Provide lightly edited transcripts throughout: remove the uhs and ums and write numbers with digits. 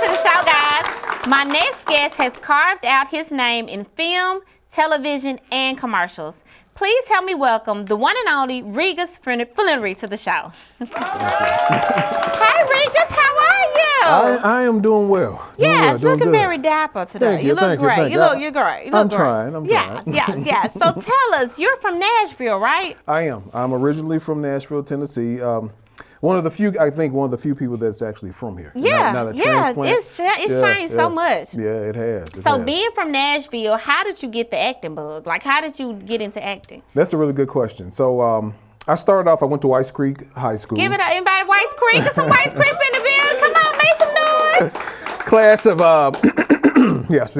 to the show, guys. My next guest has carved out his name in film, television, and commercials. Please help me welcome the one and only Reegus Flenory to the show. Hi, Reegus. How are you? I am doing well. Yes, looking very dapper today. You look great. You're great. I'm trying. Yes. So tell us, you're from Nashville, right? I am. I'm originally from Nashville, Tennessee. One of the few people that's actually from here. Not a transplant. It's changed so much. Yeah, it has. So being from Nashville, how did you get the acting bug? Like, how did you get into acting? That's a really good question. So I started off, I went to White Creek High School. Give it up, everybody, White Creek. There's some White Creek in the building. Come on, make some noise. Class of, yes.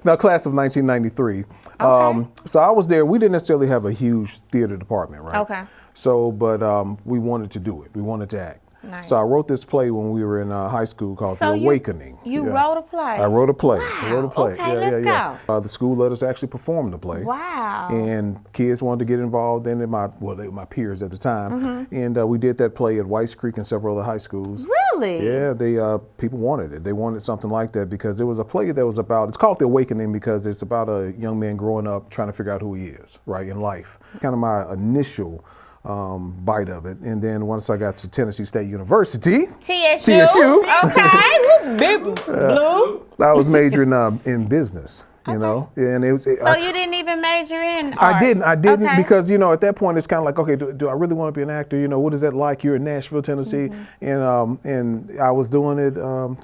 Now, class of 1993. Okay. So I was there. We didn't necessarily have a huge theater department, right? Okay. So, but we wanted to do it. We wanted to act. Nice. So I wrote this play when we were in high school called The Awakening. You wrote a play? I wrote a play. Wow. Okay, let's go. The school let us actually perform the play. Wow. And kids wanted to get involved in it. They were my peers at the time. And we did that play at White Creek and several other high schools. Really? Yeah, people wanted it. They wanted something like that because it was a play that was about, it's called The Awakening because it's about a young man growing up trying to figure out who he is, right, in life. Kind of my initial bite of it, and then once I got to Tennessee State University, TSU. Okay, blue. I was majoring in business. You know, and it was. So you didn't even major in arts? I didn't because at that point it's kind of like, okay, do I really want to be an actor? What is that like? You're in Nashville, Tennessee, and I was doing it,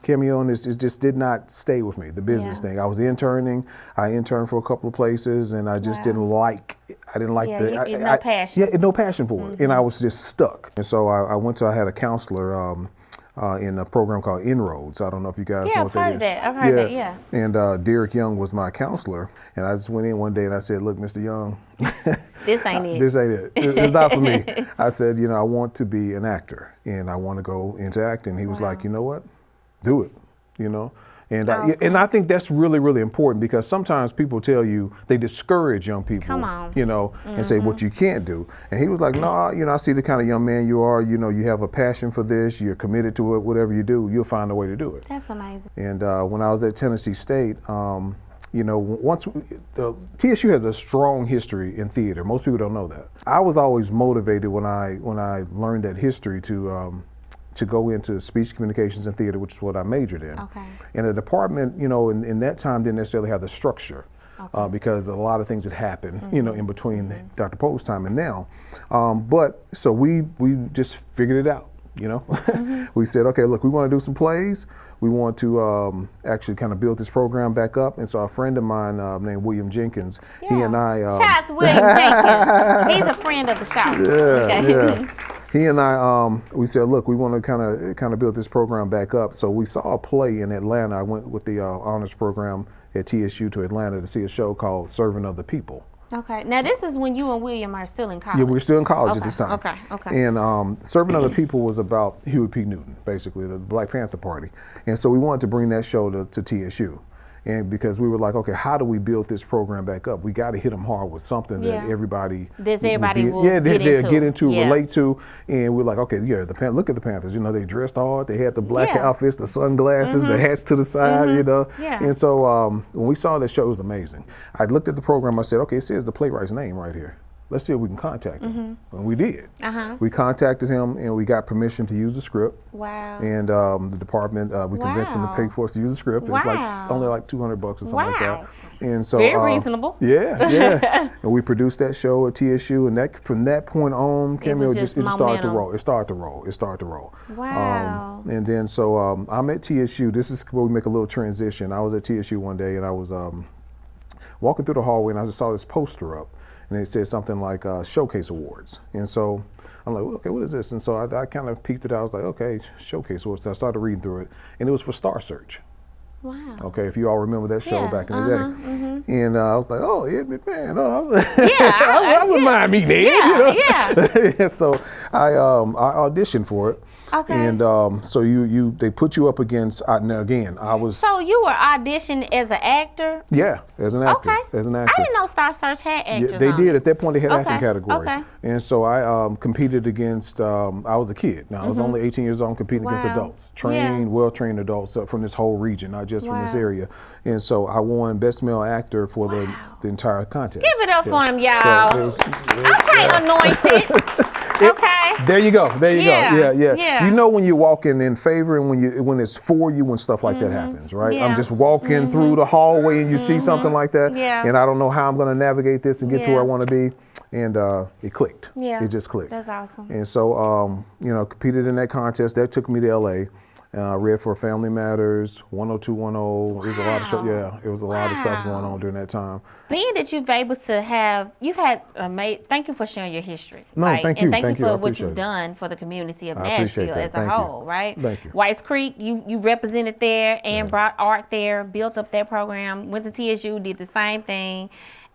Cameo, and it just did not stay with me. The business thing. I was interning. I interned for a couple of places, and I just didn't like. I didn't like no passion. Yeah, no passion for it, and I was just stuck. And so I had a counselor. In a program called Inroads. I don't know if you guys know what that is. I've heard that. And Derek Young was my counselor. And I just went in one day and I said, look, Mr. Young. This ain't it. This ain't it. It's not for me. I said, I want to be an actor and I want to go into acting. He was like, you know what? Do it, And I think that's really, really important because sometimes people tell you, they discourage young people, and say what you can't do. And he was like, no, I see the kind of young man you are, you have a passion for this, you're committed to it, whatever you do, you'll find a way to do it. That's amazing. And when I was at Tennessee State, TSU has a strong history in theater. Most people don't know that. I was always motivated when I learned that history to go into speech communications and theater, which is what I majored in. Okay. And the department, in that time didn't necessarily have the structure because a lot of things had happened, in between Dr. Poe's time and now. So we just figured it out, We said, okay, look, we want to do some plays. We want to actually kind of build this program back up. And so a friend of mine named William Jenkins, he and I... Shout out to William Jenkins. He's a friend of the show. Yeah. He and I, we said, look, we want to kind of build this program back up. So we saw a play in Atlanta. I went with the honors program at TSU to Atlanta to see a show called Servant of the People. Okay. Now this is when you and William are still in college. Yeah, we're still in college at this time. Okay. And Servant of the People was about Huey P. Newton, basically, the Black Panther Party. And so we wanted to bring that show to TSU. And because we were like, okay, how do we build this program back up? We got to hit them hard with something that everybody will get into, relate to. And we're like, okay, look at the Panthers. They dressed hard. They had the black outfits, the sunglasses, the hats to the side, Yeah. And so when we saw that show, it was amazing. I looked at the program. I said, okay, it says the playwright's name right here. Let's see if we can contact him. And we did. We contacted him and we got permission to use the script. Wow. And the department, we convinced them to pay for us to use the script. It's only like $200 or something like that. And so very reasonable. Yeah. And we produced that show at TSU, and from that point on, Cameo it just started to roll. It started to roll. Wow. And then so I'm at TSU. This is where we make a little transition. I was at TSU one day and I was walking through the hallway and I just saw this poster up. And it said something like Showcase Awards. And so I'm like, okay, what is this? And so I kind of peeked it out. I was like, okay, Showcase Awards. So I started reading through it. And it was for Star Search. Wow. Okay, if you all remember that show back in the day. And I was like, oh, Ed McMahon. I wouldn't mind meeting Ed. Yeah. So I auditioned for it. Okay. And so they put you up against. Now again, I was. So you were auditioning as an actor? Yeah, as an actor. Okay. As an actor. I didn't know Star Search had actors. Yeah, they on did. it. At that point, they had acting category. Okay. And so I competed against. I was a kid. Now I was only 18 years old. I'm competing against adults, well-trained adults from this whole region, not just from this area. And so I won Best Male Actor for the entire contest. Give it up for him, y'all. So anointed. Okay. There you go. There you go. Yeah. You know when you're walking in favor and when it's for you when stuff like that happens, right? Yeah. I'm just walking through the hallway and you see something like that, and I don't know how I'm going to navigate this and get to where I want to be, and it clicked. Yeah. It just clicked. That's awesome. And so, competed in that contest. That took me to LA. Read for Family Matters, 10210. It was a lot of stuff. Yeah, it was a lot of stuff going on during that time. Being that you've been able to thank you for sharing your history. No, thank you. And thank you for I what you've it. done for the community of I appreciate Nashville that. as a Thank whole, you. right? Thank you. Whites Creek, you represented there and brought art there, built up that program, went to TSU, did the same thing.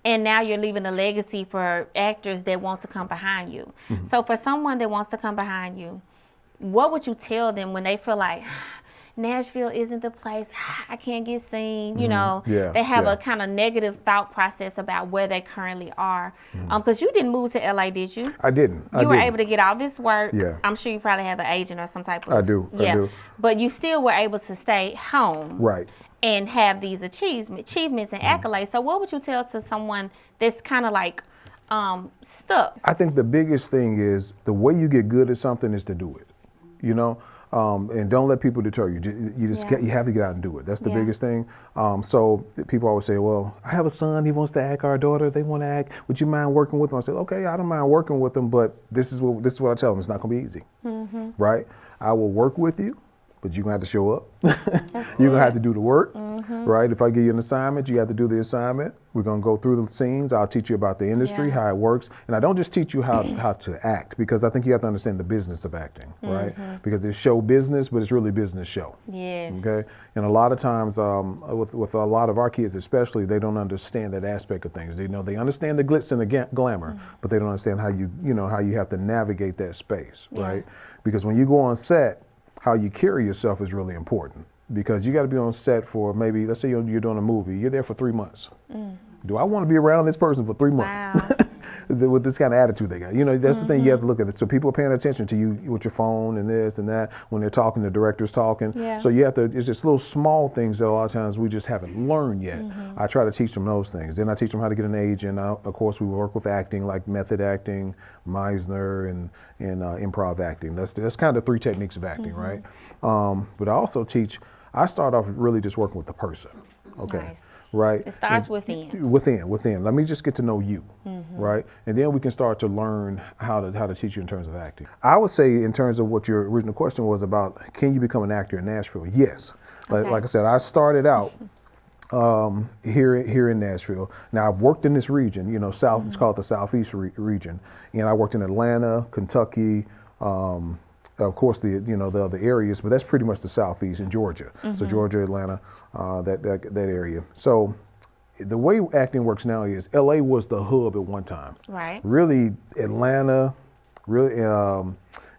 And now you're leaving a legacy for actors that want to come behind you. So for someone that wants to come behind you, what would you tell them when they feel like, Nashville isn't the place, I can't get seen, they have a kind of negative thought process about where they currently are. Because you didn't move to LA, did you? I didn't. You were able to get all this work. Yeah. I'm sure you probably have an agent or some type of. I do. But you still were able to stay home. Right. And have these achievements and accolades. So what would you tell to someone that's kind of like stuck? I think the biggest thing is the way you get good at something is to do it, and don't let people deter you. You have to get out and do it. That's the biggest thing. So people always say, well, I have a son, he wants to act, our daughter, they want to act. Would you mind working with them? I said, okay, I don't mind working with them, but this is what I tell them. It's not going to be easy, right? I will work with you, but you're going to have to show up. You're going to have to do the work, right? If I give you an assignment, you have to do the assignment. We're going to go through the scenes. I'll teach you about the industry, how it works. And I don't just teach you how to act, because I think you have to understand the business of acting, right? Because it's show business, but it's really business show. Yes. Okay? And a lot of times, with a lot of our kids especially, they don't understand that aspect of things. They understand the glitz and the glamour, but they don't understand how you have to navigate that space, right? Because when you go on set, how you carry yourself is really important, because you got to be on set for maybe, let's say you're doing a movie, you're there for 3 months. Do I want to be around this person for 3 months? Wow. With this kind of attitude they got. That's the thing you have to look at. So people are paying attention to you with your phone and this and that when they're talking, the director's talking. Yeah. So you have to, it's just little small things that a lot of times we just haven't learned yet. I try to teach them those things. Then I teach them how to get an agent. Of course, we work with acting, like method acting, Meisner, and improv acting. That's kind of 3 techniques of acting, right? But I also I start off really just working with the person. Okay. Nice. Right? It starts within. Within. Let me just get to know you, right? And then we can start to learn how to teach you in terms of acting. I would say, in terms of what your original question was about, can you become an actor in Nashville? Yes. Okay. Like I said, I started out here in Nashville. Now I've worked in this region, South. It's called the Southeast region, and I worked in Atlanta, Kentucky. Of course, the other areas, but that's pretty much the Southeast in Georgia. So Georgia, Atlanta, that area. So the way acting works now is LA was the hub at one time. Right. Really, Atlanta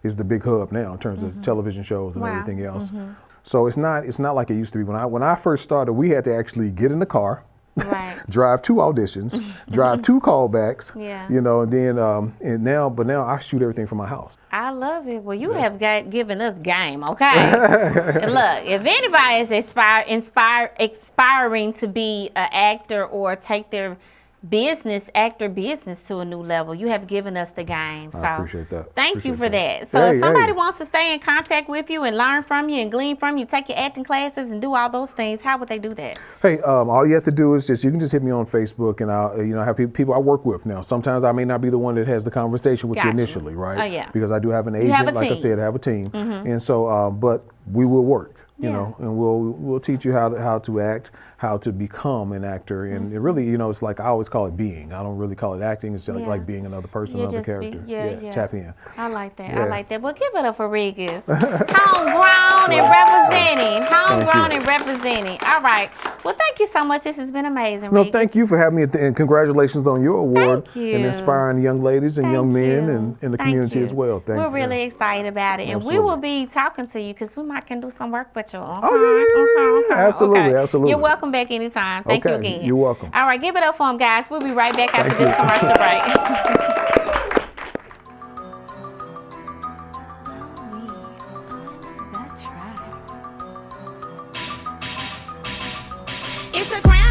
is the big hub now in terms of television shows and everything else. So it's not like it used to be. When I first started, we had to actually get in the car. Right. Drive 2 auditions, drive 2 callbacks, Yeah. and then but now I shoot everything from my house. I love it. Well, you have given us game, okay? And look, if anybody is aspiring to be an actor or take their actor business to a new level, you have given us the game. So I appreciate that. Thank you for that. So if somebody wants to stay in contact with you and learn from you and glean from you, take your acting classes and do all those things, how would they do that? Hey, all you have to do is you can just hit me on Facebook, and I'll have people I work with now. Sometimes I may not be the one that has the conversation with you initially, right? Oh, yeah. Because I do have an agent, like I said, I have a team, and so but we will work. And we'll teach you how to act, how to become an actor, and it really, it's like I always call it being. I don't really call it acting. It's just like being another person, another character. Tap in. I like that. I like that. Well, give it up for Reegus. Homegrown and representing. homegrown and representing. All right. Well, thank you so much. This has been amazing. No, Reegus. thank you for having me, and congratulations on your award Thank you. and inspiring young ladies and young men and in the community as well. Thank you. We're really excited about it, and Absolutely. we will be talking to you because we might can do some work with you. Okay? Oh, yeah. Absolutely, absolutely. You're welcome back anytime. Thank you again. You're welcome. All right, give it up for them, guys. We'll be right back after this commercial break. It's a grand